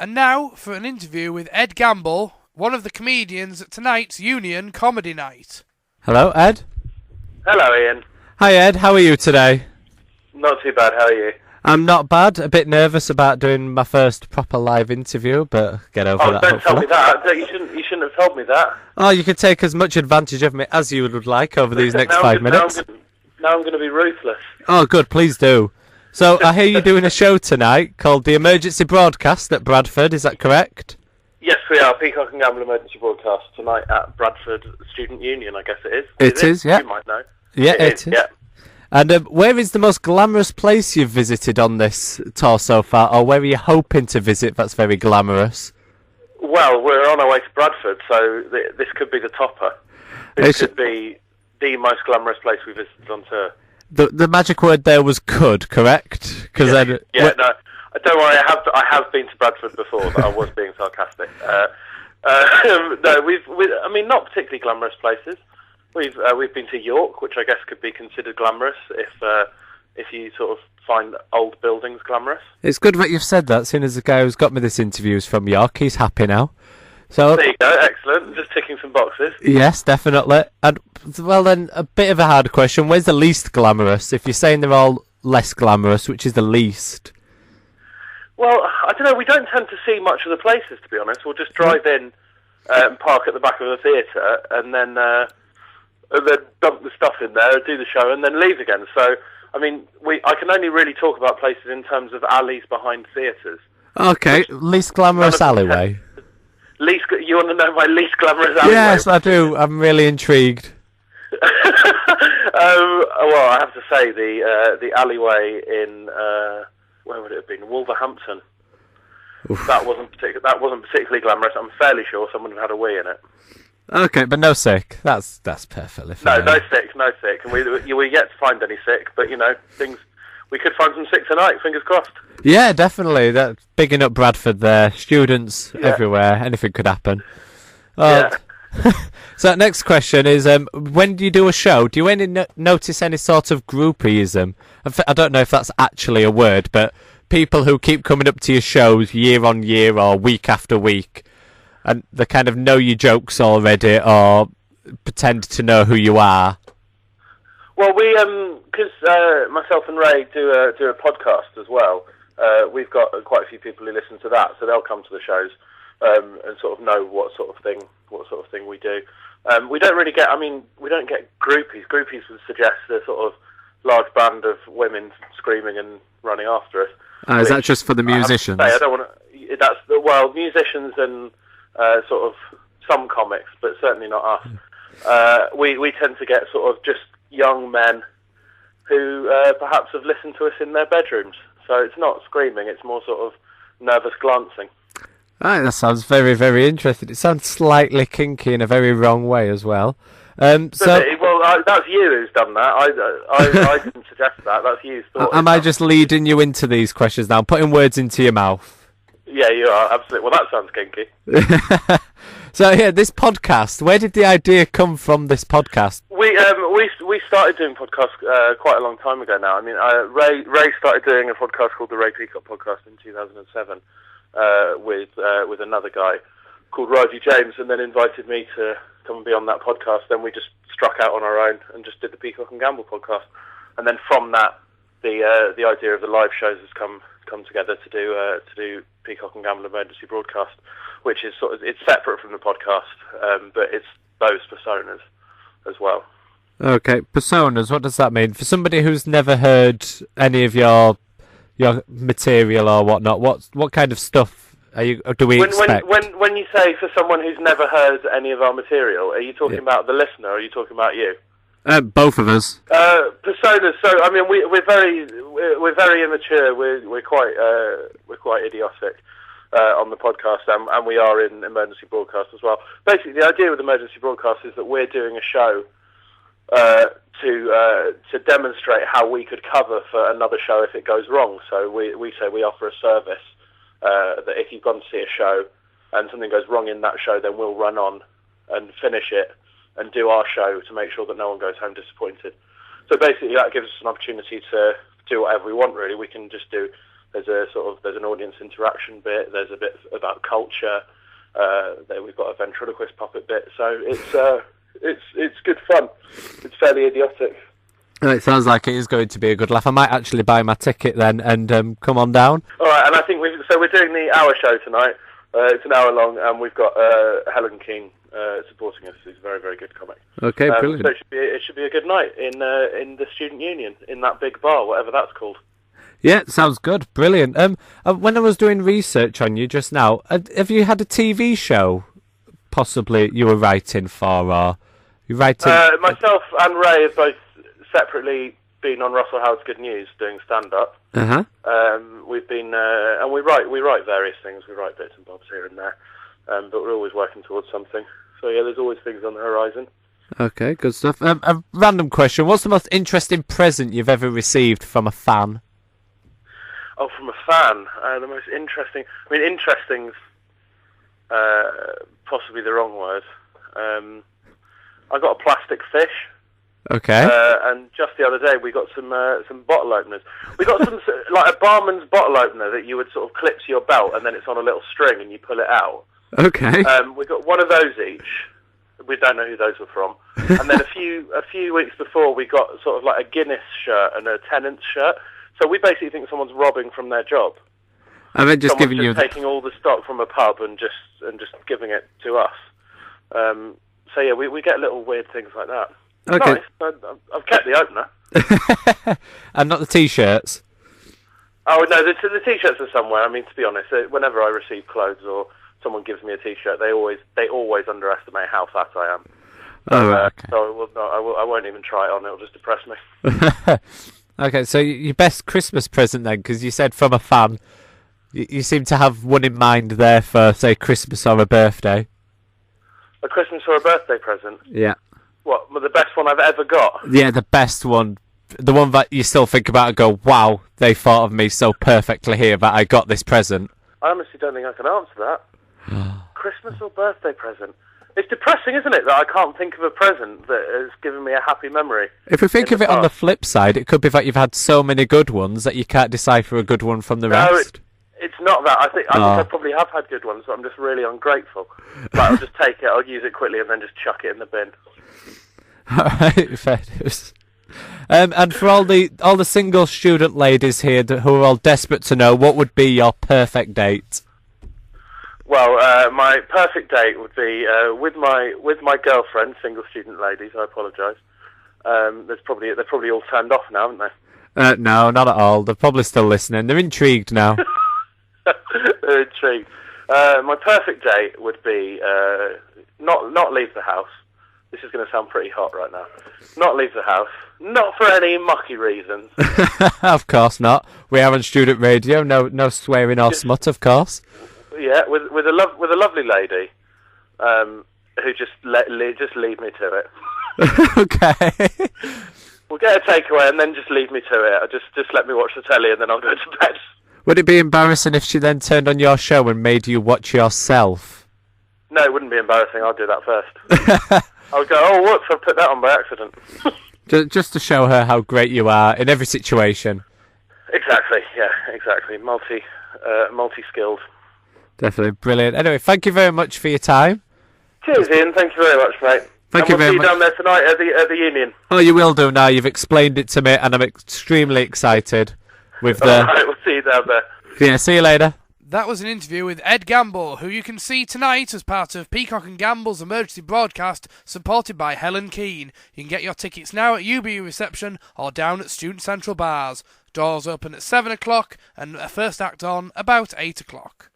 And now for an interview with Ed Gamble, one of the comedians at tonight's Union Comedy Night. Hello, Ed. Hello, Ian. Hi, Ed. How are you today? Not too bad, how are you? I'm not bad. A bit nervous about doing my first proper live interview, but get over that. Don't tell me that. You shouldn't have told me that. Oh, you can take as much advantage of me as you would like over these next 5 minutes. Now I'm going to be ruthless. Oh, good. Please do. So, I hear you're doing a show tonight called The Emergency Broadcast at Bradford. Is that correct? Yes, we are. Peacock and Gamble Emergency Broadcast tonight at Bradford Student Union, I guess it is. It is, yeah. You might know. Yeah, it is. Yeah. And where is the most glamorous place you've visited on this tour so far, or where are you hoping to visit that's very glamorous? Well, we're on our way to Bradford, so this could be the topper. This could be the most glamorous place we visited on tour. The magic word there was "could," correct? No, don't worry. I have been to Bradford before, but I was being sarcastic. No, I mean, not particularly glamorous places. We've been to York, which I guess could be considered glamorous if you sort of find old buildings glamorous. It's good that you've said that, seeing as the guy who's got me this interview is from York. He's happy now. So there you go, excellent. Just ticking some boxes. Yes, definitely. And well, then a bit of a hard question: where's the least glamorous? If you're saying they're all less glamorous, which is the least? Well, I don't know. We don't tend to see much of the places, to be honest. We'll just drive in and park at the back of the theatre, and then dump the stuff in there, do the show, and then leave again. So, I mean, I can only really talk about places in terms of alleys behind theatres. Okay, least glamorous alleyway. You want to know my least glamorous alleyway? Yes, I do. I'm really intrigued. Well, I have to say the alleyway in where would it have been? Wolverhampton. Oof. That wasn't particularly glamorous. I'm fairly sure someone had a wee in it. Okay, but no sick. That's perfectly fine. No sick. And we yet to find any sick, but we could find some sick tonight. Fingers crossed. Yeah, definitely. That bigging up Bradford there. Students everywhere. Anything could happen. Yeah. So next question is: when do you do a show? Do you notice any sort of groupiesm? I don't know if that's actually a word, but people who keep coming up to your shows year on year or week after week, and they kind of know your jokes already or pretend to know who you are. Well, we because myself and Ray do a podcast as well. We've got quite a few people who listen to that, so they'll come to the shows and sort of know what sort of thing we do. We don't really get. I mean, we don't get groupies. Groupies would suggest a sort of large band of women screaming and running after us. Is that just for the musicians? I don't want to. That's musicians and sort of some comics, but certainly not us. We tend to get sort of just young men who perhaps have listened to us in their bedrooms. So it's not screaming; it's more sort of nervous glancing. Right, that sounds very, very interesting. It sounds slightly kinky in a very wrong way as well. Well, that's you who's done that. I didn't suggest that. That's you. Am I just leading you into these questions now? I'm putting words into your mouth. Yeah, you are, absolutely. Well, that sounds kinky. So, yeah, this podcast, where did the idea come from, this podcast? We started doing podcasts quite a long time ago now. I mean, Ray started doing a podcast called the Ray Peacock Podcast in 2007 with another guy called Rosie James, and then invited me to come and be on that podcast. Then we just struck out on our own and just did the Peacock and Gamble podcast. And then from that, the idea of the live shows has come together to do Peacock and Gamble Emergency Broadcast, which is it's separate from the podcast, but it's those personas as well. Okay, personas. What does that mean for somebody who's never heard any of your material or whatnot? What kind of stuff do we expect? When you say for someone who's never heard any of our material, are you talking about the listener, or are you talking about you? Both of us. Personas. So I mean, we're very immature. We're quite idiotic on the podcast, and we are in emergency broadcast as well. Basically, the idea with emergency broadcast is that we're doing a show to demonstrate how we could cover for another show if it goes wrong. So we say we offer a service that if you've gone to see a show and something goes wrong in that show, then we'll run on and finish it and do our show to make sure that no one goes home disappointed. So basically that gives us an opportunity to do whatever we want, really. We can just do There's an audience interaction bit. There's a bit about culture. We've got a ventriloquist puppet bit. So it's good fun. It's fairly idiotic. Oh, it sounds like it is going to be a good laugh. I might actually buy my ticket then and come on down. All right, and I think we're doing the hour show tonight. It's an hour long, and we've got Helen Keane supporting us. Who's a very, very good comic. Okay, brilliant. So it should be a good night in the Student Union, in that big bar, whatever that's called. Yeah, sounds good. Brilliant. When I was doing research on you just now, have you had a TV show possibly you were writing for, or you writing? Myself and Ray have both separately been on Russell Howard's Good News doing stand-up. We've been and we write various things. We write bits and bobs here and there, but we're always working towards something. So yeah, there's always things on the horizon. Okay, good stuff. A random question: what's the most interesting present you've ever received from a fan? Oh, from a fan, the most interesting. I mean, interesting's possibly the wrong word. I got a plastic fish. Okay. And just the other day, we got some bottle openers. We got some like a barman's bottle opener that you would sort of clip to your belt, and then it's on a little string, and you pull it out. Okay. We got one of those each. We don't know who those were from. And then a few weeks before, we got sort of like a Guinness shirt and a tenant's shirt. So we basically think someone's robbing from their job. And then just someone's giving you taking all the stock from a pub and just giving it to us. So yeah, we get little weird things like that. Okay. Nice. I've kept the opener. And not the T-shirts. Oh no, the T-shirts are somewhere. I mean, to be honest, whenever I receive clothes or someone gives me a T-shirt, they always underestimate how fat I am. Oh, right, okay. So I won't even try it on. It'll just depress me. Okay, so your best Christmas present then, because you said from a fan, you seem to have one in mind there for, say, Christmas or a birthday. A Christmas or a birthday present? Yeah. What, the best one I've ever got? Yeah, the best one. The one that you still think about and go, wow, they thought of me so perfectly here that I got this present. I honestly don't think I can answer that. Christmas or birthday present? It's depressing, isn't it, that I can't think of a present that has given me a happy memory. If we think of it on the flip side, it could be that you've had so many good ones that you can't decipher a good one from the rest. It's not that. I think I probably have had good ones, but I'm just really ungrateful. Like, I'll just take it, I'll use it quickly, and then just chuck it in the bin. Alright, fair news. And for all the single student ladies here who are all desperate to know, what would be your perfect date? Well, my perfect date would be with my girlfriend, single student ladies. I apologise. They're probably all turned off now, haven't they? No, not at all. They're probably still listening. They're intrigued now. They're intrigued. My perfect date would be not leave the house. This is going to sound pretty hot right now. Not leave the house. Not for any mucky reasons. Of course not. We are on student radio. No swearing or smut, of course. Yeah, with a lovely lady, who just leave me to it. Okay. We'll get a takeaway and then just leave me to it. Just let me watch the telly and then I'll go to bed. Would it be embarrassing if she then turned on your show and made you watch yourself? No, it wouldn't be embarrassing. I'll do that first. I'll go, oh, whoops, I put that on by accident. Just to show her how great you are in every situation. Exactly, yeah, exactly. Multi-skilled. Definitely brilliant. Anyway, thank you very much for your time. Cheers, Ian. Thank you very much, mate. Thank you very much. We'll see you down there tonight at the Union. Oh, you will do now. You've explained it to me, and I'm extremely excited. With the... All right, we'll see you down there. Yeah, see you later. That was an interview with Ed Gamble, who you can see tonight as part of Peacock and Gamble's emergency broadcast, supported by Helen Keane. You can get your tickets now at UBU reception or down at Student Central Bars. Doors open at 7 o'clock and a first act on about 8 o'clock.